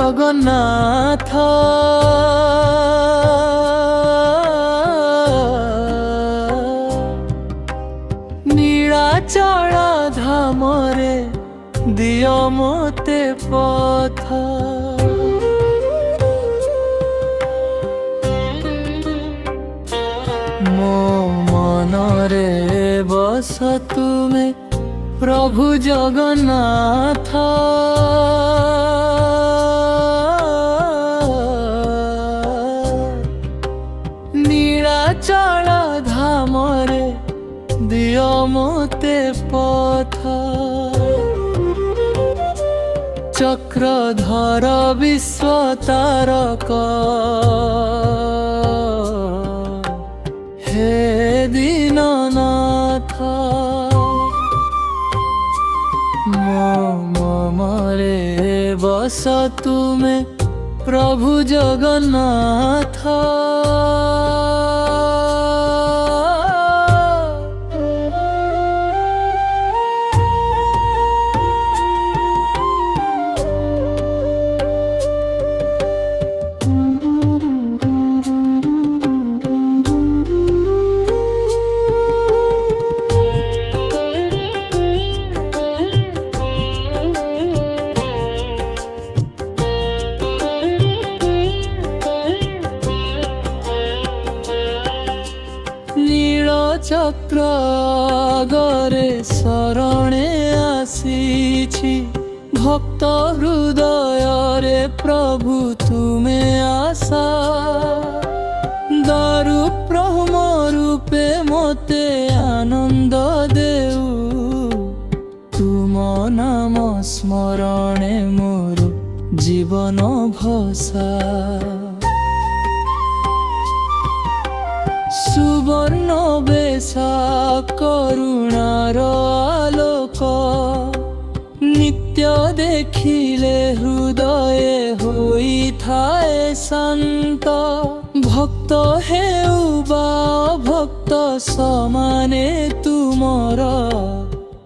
जगन्नाथ नीलाचल धामरे दियो मोते पथ मो मनरे बस तुमे प्रभु जगन्नाथ नीलाचल धामरे दियो मोते पथ चक्रधर विश्व तारक हे दीननाथ मरे बस तुमे प्रभु जगन्नाथ चक्र गरे शरणे आसीछि भक्त हृदय रे प्रभु तुमे आशा दारु ब्रह्म रूपे मोते आनंद देउ तुम नाम स्मरणे मोर जीवन भसा सुवर्ण बेशा करुणार आलोक नित्य देखिले हृदय होई थाए शांत भक्त हेउ बा भक्त समाने तुमर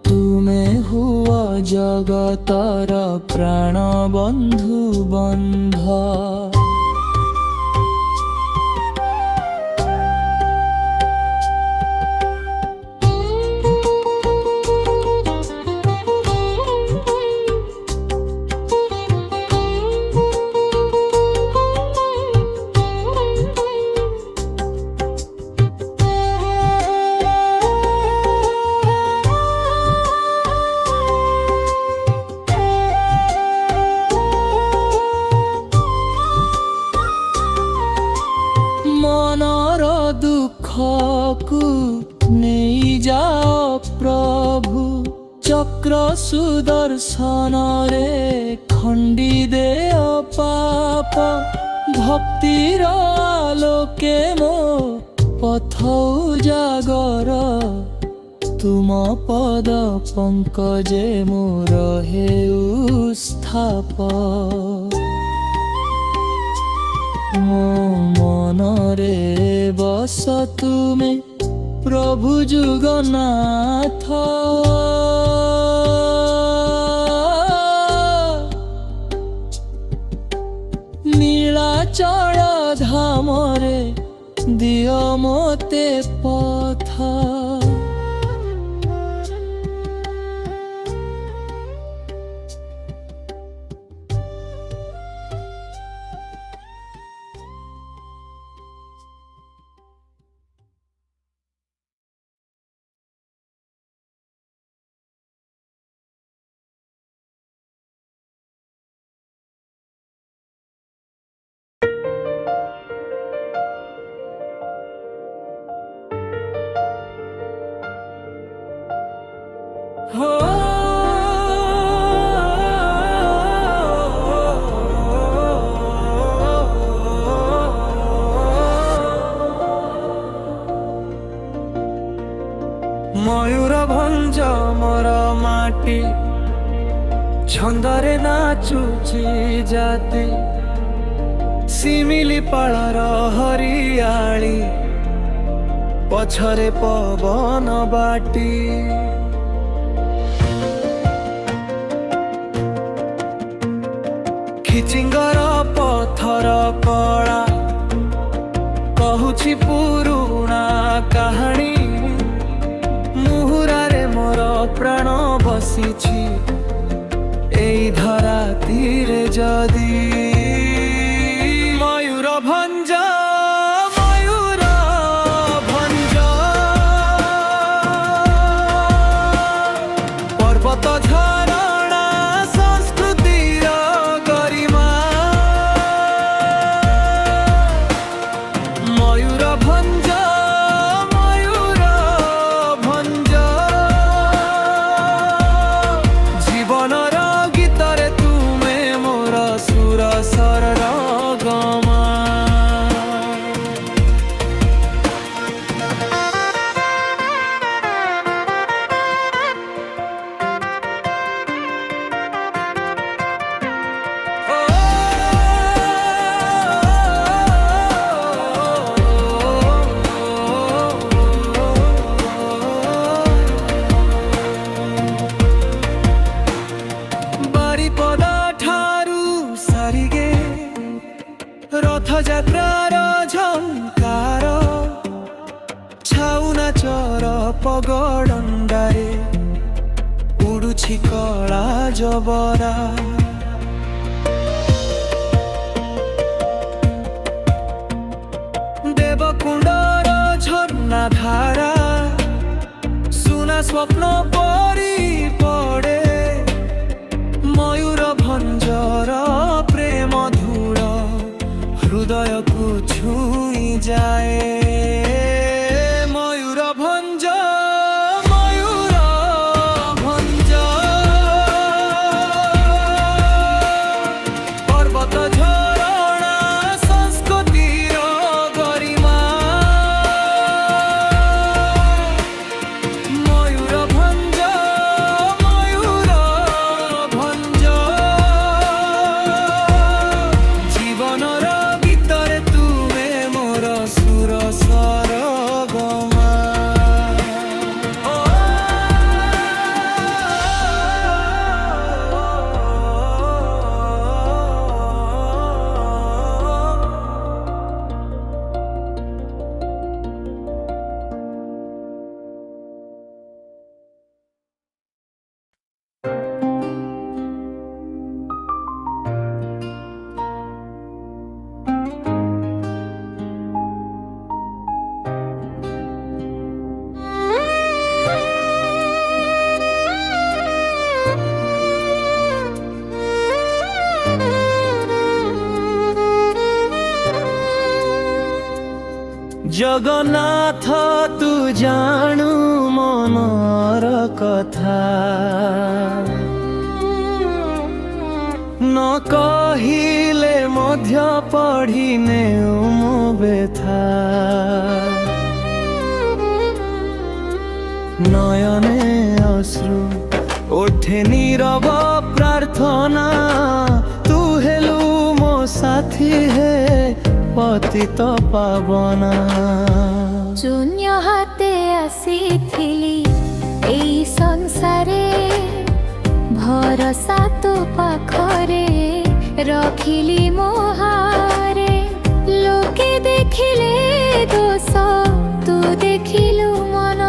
तुमे हुआ जगतर प्राण बंधु बंध दुख को नहीं जाओ प्रभु चक्र सुदर्शन रे खंडी दे पाप भक्तिर आलोके मो पथ उजागर तुम पद पंकजे मोर हेउ स्थाप मो मनरे बस तुमे प्रभु जगन्नाथ नीलाचल धामरे दियो मोते पथ मयूर भंज मोर माटी छंदरे नाचुची जाती सिमिली पाळर हरियाली पछरे पवन बाटी ଖିଚିଙ୍ଗର ପଥର କଳା କହୁଛି ପୁରୁଣା କାହାଣୀ। ମୁହୁରାରେ ମୋର ପ୍ରାଣ ବସିଛି ଏଇ ଧରାତିରେ ଯଦି। ମୟୂର ଭଞ୍ଜ ମୟୂର ଭଞ୍ଜ ପର୍ବତ ଝରଣା ସଂସ୍କୃତିର ଗରିମା। ମୟୂର ଭଞ୍ଜ ମୟୂର ଭଞ୍ଜ ଜୀବନର ଗୀତରେ ତୁମେ ମୋର ସୁର ସରର ଗମା। ବାରିପଦା ଠାରୁ ସାରିଗେ ରଥଯାତ୍ରାର ଝଙ୍କାର ଛାଉ ନାଚର ପଗଡଣ୍ଡାରେ ଉଡୁଛି କଳା ଜବରା। ଦେବକୁଣ୍ଡର ଝର୍ଣ୍ଣା ଧାରା ସୁନା ସ୍ୱପ୍ନ ପରି ପଡ଼େ। ମୟୂର ଭଞ୍ଜର ପ୍ରେମ ଧୂଳ ହୃଦୟକୁ ଛୁଇଁ ଯାଏ। ମୟୂର ଭଞ୍ଜ ମୟୂର ଭଞ୍ଜ ପର୍ବତ ଝରଣା ସଂସ୍କୃତିର ଗରିମା। ମୟୂର ଭଞ୍ଜ ମୟୂର ଭଞ୍ଜ ଜୀବନର ଗୀତରେ ତୁମେ ମୋର ସୁର ସରଗମା। ଜଗନ୍ନାଥ ତୁ ଜାଣୁ ମନର କଥା ନ କହିଲେ ମଧ୍ୟ ପଢ଼ି ନେଉ ମୋ ବ୍ୟଥା। ନୟନେ ଅଶ୍ରୁ ଓଠେ ନୀରବ ପ୍ରାର୍ଥନା ତୁ ହେଲୁ ମୋ ସାଥୀ ହେ ପତିତ ପାବନା। ଶୂନ୍ୟ ହାତେ ଆସିଥିଲି ଏଇ ସଂସାରେ ଭରସା ତୋ ପାଖରେ ରଖିଲି ମୋ ହାରେ। ଲୋକେ ଦେଖିଲେ ଦୋଷ ତୁ ଦେଖିଲୁ ମନ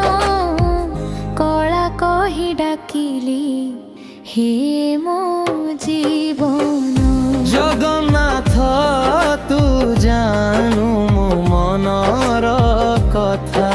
କଳା କହି ଡାକିଲି ହେ ମୋ ଜୀବନ। ଜଗନ୍ନାଥ ତୁ ଜାଣୁ ମୋ ମନର କଥା।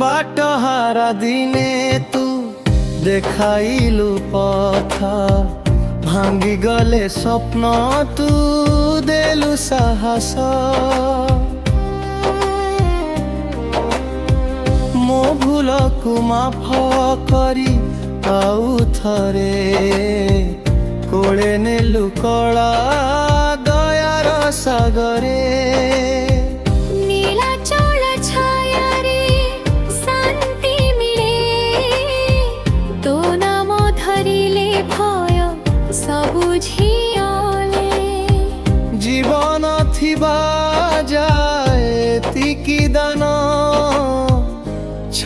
ବାଟହାରା ଦିନେ ତୁ ଦେଖାଇଲୁ ପଥ ଭାଙ୍ଗିଗଲେ ସ୍ୱପ୍ନ ତୁ ଦେଲୁ ସାହସ। ମୋ ଭୁଲକୁ ମାଫ କରି ଆଉ ଥରେ କୋଳେ ନେଲୁ କଳା ଦୟାର ସାଗରେ। নীল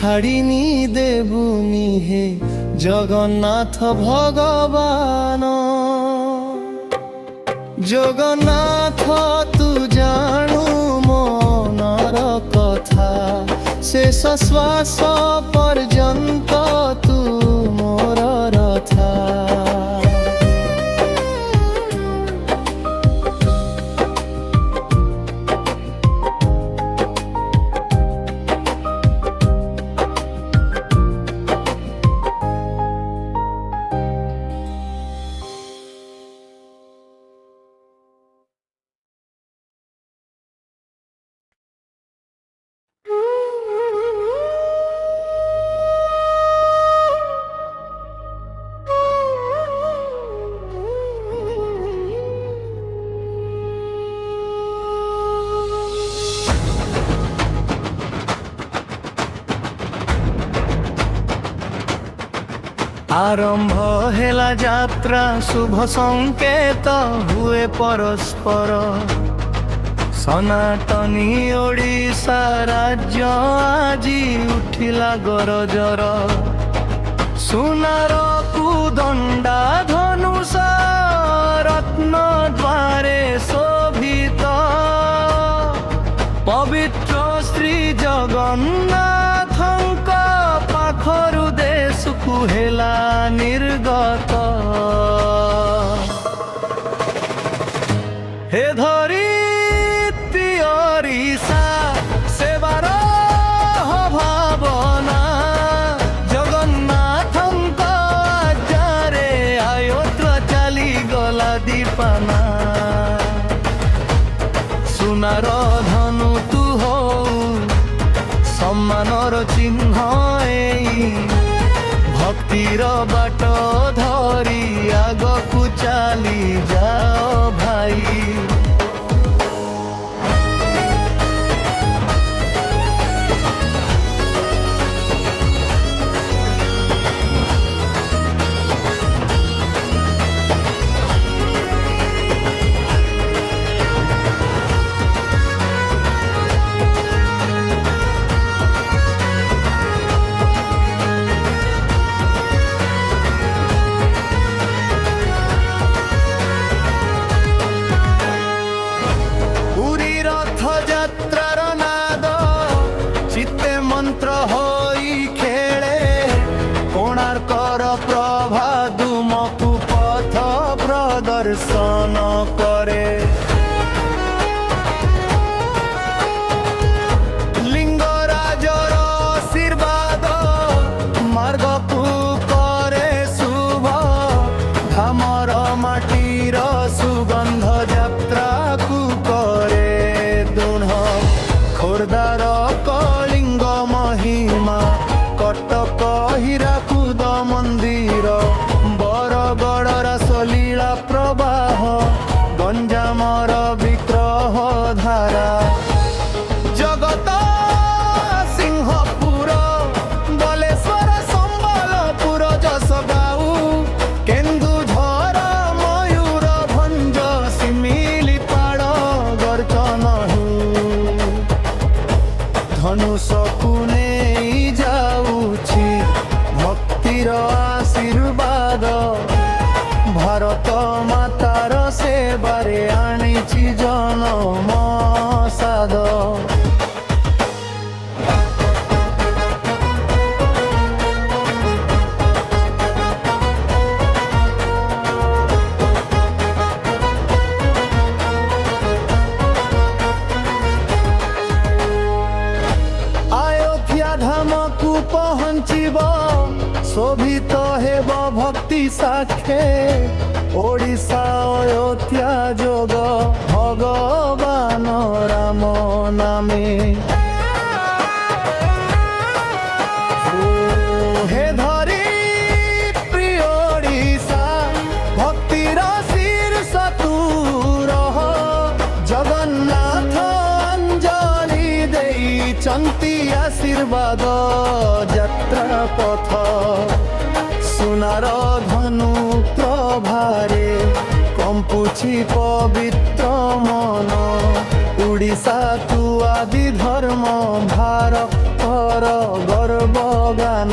ଛାଡ଼ିନି ଦେବୁନି ହେ ଜଗନ୍ନାଥ ଭଗବାନ। ଜଗନ୍ନାଥ ତୁ ଜାଣୁ ମନର କଥା, ଶେଷ ଶ୍ୱାସ ପର୍ଯ୍ୟନ୍ତ ତୁ ମୋର ରଥା। आरंभ हेला यात्रा शुभ संकेत हुए परस्पर, सनातनी ओडिशा राज्य आजी उठिला गरजर। सुनार कुदंडा धनुष रत्न द्वारे शोभित, पवित्र श्री जगन्नाथंक पाखरु देशकु हेला निर्गत। हे धरित्री ओडिशा सेवार भावना, जगन्नाथंक आज्ञारे अयोध्या चली गला दीपाना। सुनार धनु तु हो सम्मानर चिन्ह, भक्तिर बाट धरी आगकु चली जाओ भाई। मंत्र होई खेले कोणार्कर प्रभा दुमकु पथ प्रदर्शन करे। लिंगराजर आशीर्वाद मार्गकु करे शुभ, धामर माटीर सुगंध यात्रा कु करे दुढ़। खोर्धार महिमा कटक हीराकुद मंदिर, बरगड़ रासलीला प्रवाह, गंजामर विग्रह धारा। जगत सिंहपुर बलेश्वर संबलपुर जसगाऊ, केन्दुझर मयूर भंज शिमिलीपाड़ गर्जन धनुषकु नेई जाऊछि भक्तिर आशीर्वाद। भारत मातार सेवारे आनिछि जनम साद। धामकु पहुँचब शोभित हेब भक्ति साक्षे, ओडिशा अयोध्या जोग भगवान राम नामे। हे धरी प्रिय ओडिशा भक्तिर शीर्ष तू रह, जगन्नाथ अंजलि देइचंती आशीर्वाद यात्रा पथ। सुनार धनु प्रभारे कंपुछि पवित्र मन, उड़ीसा तु आदि धर्म भारतर गर्व গান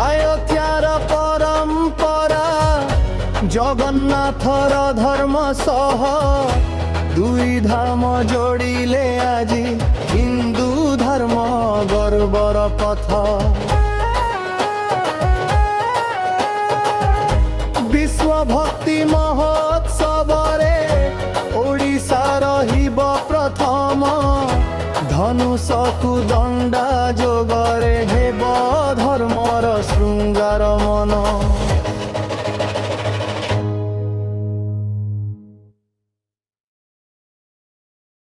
আয়োধ্যার পরম্পরা জগন্নাথর ধর্ম সহ দুই ধর্ম যোড়িলে আজি হিন্দু ধর্ম গর্বর পথ বিশ্ব ভক্তি মহোৎসবরে ওড়িশা রহিব প্রথম ধনুষকু দণ্ডা যোগরে হেব ধর্মর শৃঙ্গার মন